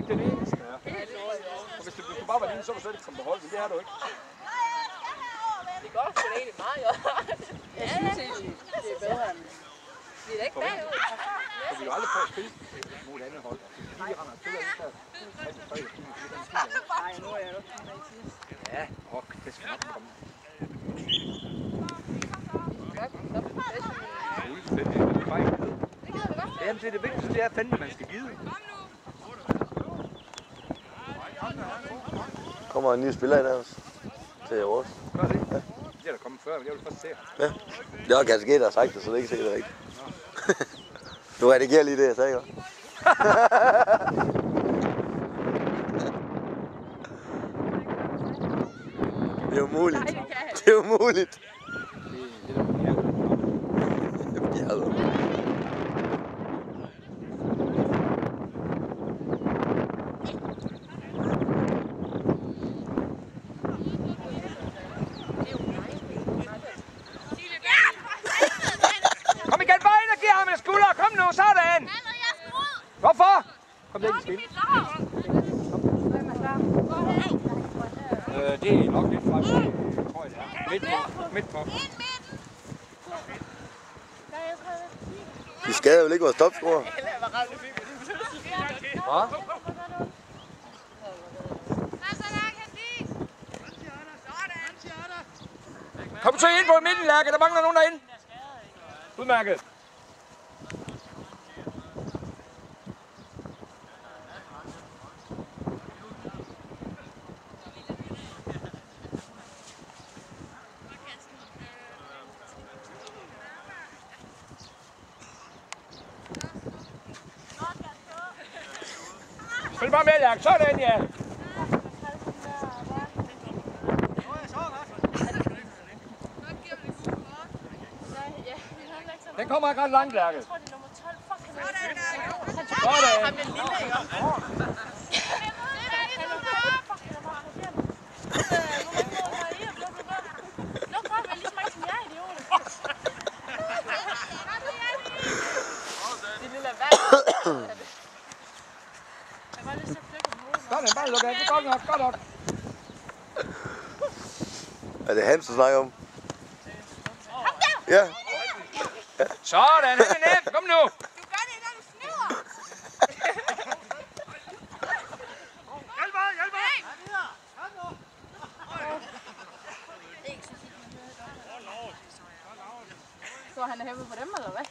ikke den eneste. Ja. Og hvis du bare var den, så var du slet ikke kommet på hold, men det har du ikke. Det går sgu da egentlig meget godt. Jeg synes egentlig, det er bedre end... Vi er da ikke bagud. Så vi er jo aldrig prøvet at spille mod et andet hold. De render til at tage 3-3. Nej, nu er jeg jo ikke. Ja, og det skal nok komme. Jamen, det er det vigtigste, det er fandme, man skal give. Kommer en ny spiller i dag også til Aarhus. Gør det? Ja. Det er der kommet før, men jeg vil først se. Ja. Det var Kasper G, der har sagt det, så det er ikke sikkert rigtigt. Du redigerer lige det, jeg sagde godt. Det er umuligt. Det er umuligt. Det er der Kom igen, bare ind og giv ham en skulder. Kom nu, sådan. Hvorfor? Kom det ikke i spil. Det er nok lidt frem. Tror jeg, det er. Midt på. De skader vel ikke vores topscorer? Hvad? Kom så ind på midten, Lærke. Der mangler nogen derinde. Udmærket. Spil bare med, Lærke. Sådan, ja. Den kommer ikke ret langt, Lærke. Jeg tror, det er nummer 12. Fuck, han er lille, ikke? Sådan, bare lukke af. Det er godt nok, godt nok. Er det Hans, du snakker om? Ja. Sådan, han er nemt. Kom nu. Du gør det, når du sniver. Hjælp mig, hjælp mig. Så han er hævet på dem, eller hvad?